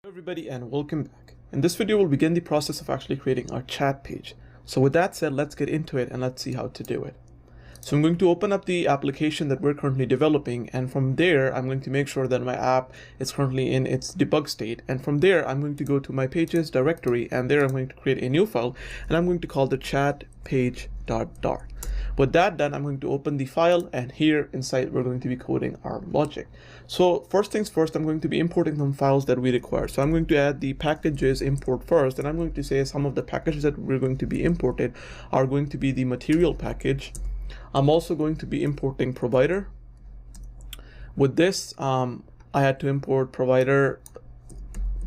Hello everybody and welcome back. In this video we'll begin the process of actually creating our chat page. So with that said, let's get into it and let's see how to do it. So I'm going to open up the application that we're currently developing, and from there I'm going to make sure that my app is currently in its debug state, and from there I'm going to go to my pages directory, and there I'm going to create a new file and I'm going to call the chat page.dart. With that done, I'm going to open the file, and here inside we're going to be coding our logic. So first things first, I'm going to be importing some files that we require. So I'm going to add the packages import first, and I'm going to say some of the packages that we're going to be imported are going to be the material package. I'm also going to be importing provider. With this, I had to import provider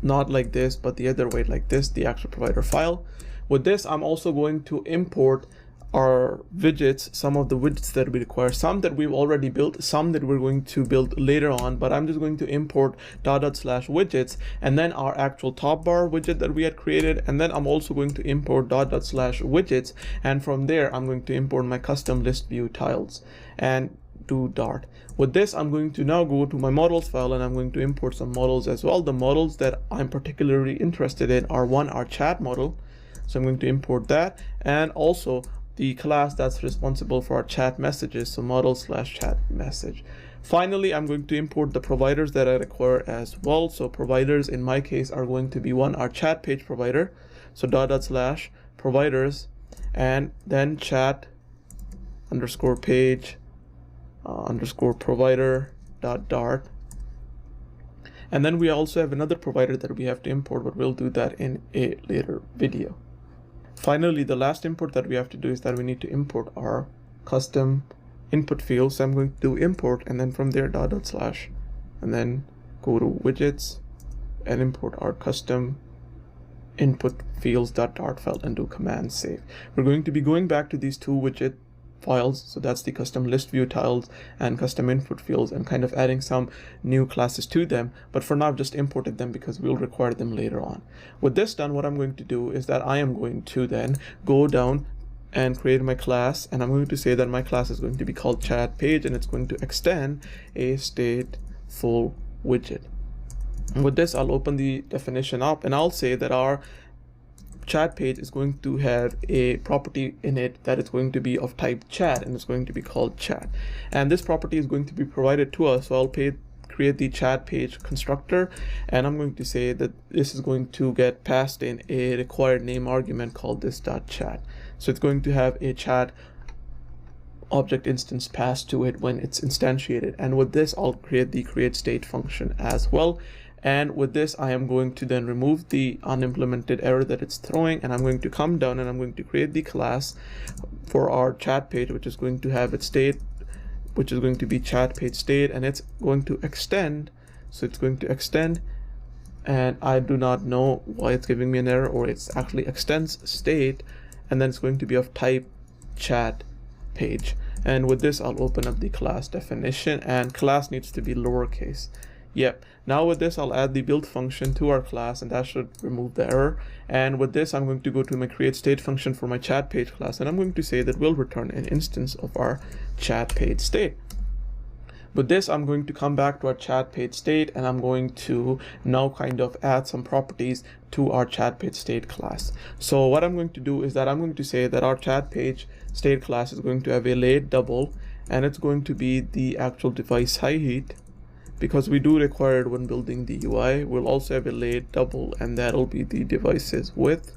not like this, but the other way, like this, the actual provider file. With this, I'm also going to import our widgets, some of the widgets that we require, some that we've already built, some that we're going to build later on, but I'm just going to import /widgets, and then our actual top bar widget that we had created, and then I'm also going to import /widgets, and from there I'm going to import my custom ListView tiles and do Dart. With this, I'm going to now go to my models file, and I'm going to import some models as well. The models that I'm particularly interested in are our chat model, so I'm going to import that, and also the class that's responsible for our chat messages, so model/chat message. Finally, I'm going to import the providers that I require as well. So providers in my case are going to be our chat page provider, so /providers, and then chat _page _provider .dart. And then we also have another provider that we have to import, but we'll do that in a later video. Finally, the last import that we have to do is that we need to import our custom input field. So I'm going to do import, and then from there and then go to widgets and import our custom input fields.dart file and do command save. We're going to be going back to these two widget files, so that's the custom ListView tiles and custom input fields, and kind of adding some new classes to them, but for now I've just imported them because we'll require them later on. With this done, what I'm going to do is that I am going to then go down and create my class, and I'm going to say that my class is going to be called chat page, and it's going to extend a stateful widget. And with this, I'll open the definition up, and I'll say that our chat page is going to have a property in it that is going to be of type chat, and it's going to be called chat, and this property is going to be provided to us. So I'll create the chat page constructor, and I'm going to say that this is going to get passed in a required name argument called this.chat. So it's going to have a chat object instance passed to it when it's instantiated, and with this I'll create the create state function as well. And with this, I am going to then remove the unimplemented error that it's throwing, and I'm going to come down and I'm going to create the class for our chat page, which is going to have its state, which is going to be chat page state, and it's going to extend. So it's going to extend, and I do not know why it's giving me an error, or it's actually extends state, and then it's going to be of type chat page. And with this, I'll open up the class definition, and class needs to be lowercase. Yep. Now with this, I'll add the build function to our class, and that should remove the error. And with this, I'm going to go to my create state function for my chat page class, and I'm going to say that we'll return an instance of our chat page state. With this, I'm going to come back to our chat page state, and I'm going to now kind of add some properties to our chat page state class. So what I'm going to do is that I'm going to say that our chat page state class is going to have a late double, and it's going to be the actual device height, because we do require it when building the UI. We'll also have a late double, and that'll be the device's width.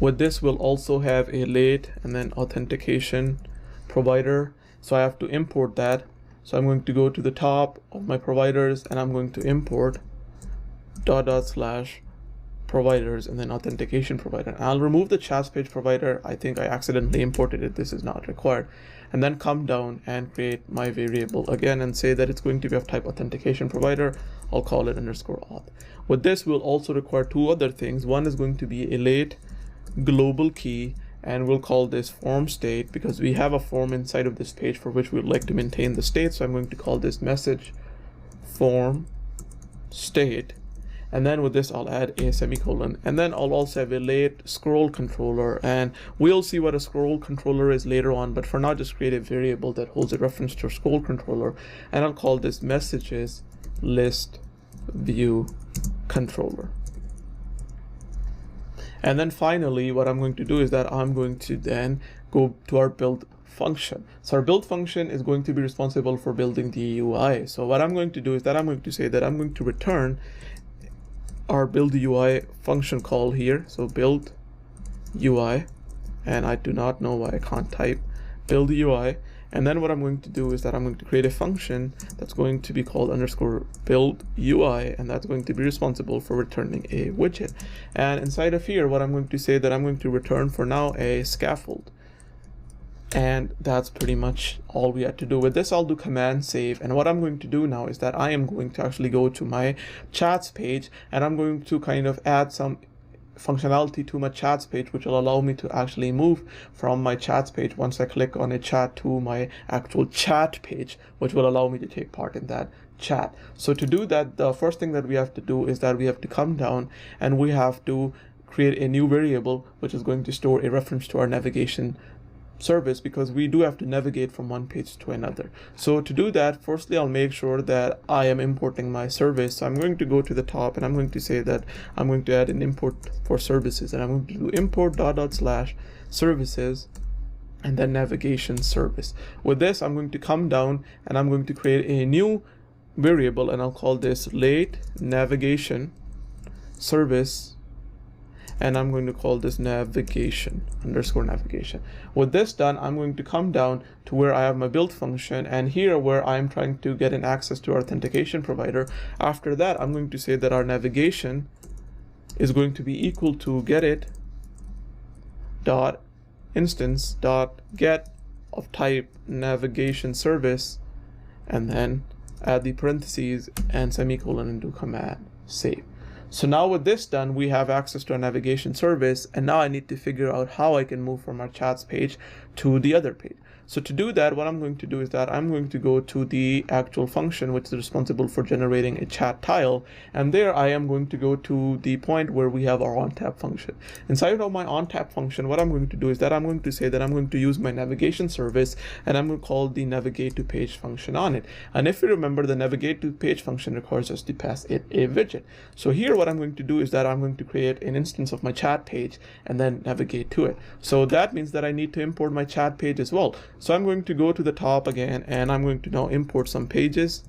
With this, we'll also have a late and then authentication provider, so I have to import that. So I'm going to go to the top of my providers, and I'm going to import /providers and then authentication provider. And I'll remove the chat page provider. I think I accidentally imported it. This is not required. And then come down and create my variable again and say that it's going to be of type authentication provider. I'll call it _auth. With this, we'll also require two other things. One is going to be a late global key, and we'll call this form state, because we have a form inside of this page for which we'd like to maintain the state. So I'm going to call this message form state. And then with this, I'll add a semicolon, and then I'll also have a late scroll controller, and we'll see what a scroll controller is later on, but for now just create a variable that holds a reference to a scroll controller, and I'll call this messages list view controller. And then finally, what I'm going to do is that I'm going to then go to our build function. So our build function is going to be responsible for building the UI. So what I'm going to do is that I'm going to say that I'm going to return our build UI function call here. So build UI, and I do not know why I can't type build UI. And then what I'm going to do is that I'm going to create a function that's going to be called _build UI, and that's going to be responsible for returning a widget. And inside of here, what I'm going to say that I'm going to return for now a scaffold. And that's pretty much all we had to do. With this, I'll do command save. And what I'm going to do now is that I am going to actually go to my chats page, and I'm going to kind of add some functionality to my chats page, which will allow me to actually move from my chats page once I click on a chat to my actual chat page, which will allow me to take part in that chat. So to do that, the first thing that we have to do is that we have to come down and we have to create a new variable, which is going to store a reference to our navigation service, because we do have to navigate from one page to another. So to do that, firstly, I'll make sure that I am importing my service. So I'm going to go to the top, and I'm going to say that I'm going to add an import for services, and I'm going to do import / services and then navigation service. With this, I'm going to come down and I'm going to create a new variable, and I'll call this late navigation service, and I'm going to call this navigation _navigation. With this done, I'm going to come down to where I have my build function, and here where I'm trying to get an access to our authentication provider. After that, I'm going to say that our navigation is going to be equal to get of type navigation service, and then add the parentheses and semicolon and do command save. So now with this done, we have access to our navigation service, and now I need to figure out how I can move from our chats page to the other page. So to do that, what I'm going to do is that I'm going to go to the actual function which is responsible for generating a chat tile, and there I am going to go to the point where we have our onTap function. Inside of my onTap function, what I'm going to do is that I'm going to say that I'm going to use my navigation service, and I'm going to call the navigate to page function on it. And if you remember, the navigate to page function requires us to pass it a widget. So here what I'm going to do is that I'm going to create an instance of my chat page and then navigate to it. So that means that I need to import my chat page as well. So I'm going to go to the top again, and I'm going to now import some pages,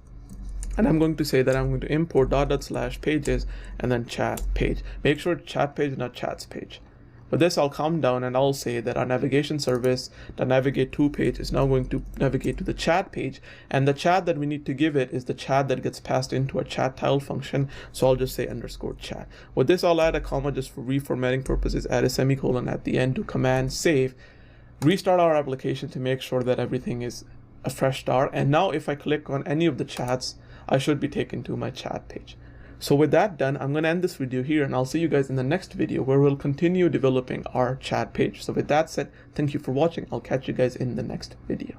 and I'm going to say that I'm going to import / pages and then chat page. Make sure chat page, not chats page. With this, I'll come down and I'll say that our navigation service, the navigate to page, is now going to navigate to the chat page, and the chat that we need to give it is the chat that gets passed into our chat tile function. So I'll just say _chat. With this, I'll add a comma just for reformatting purposes, add a semicolon at the end, to command save, restart our application to make sure that everything is a fresh start. And now if I click on any of the chats, I should be taken to my chat page. So with that done, I'm going to end this video here, and I'll see you guys in the next video where we'll continue developing our chat page. So with that said, thank you for watching. I'll catch you guys in the next video.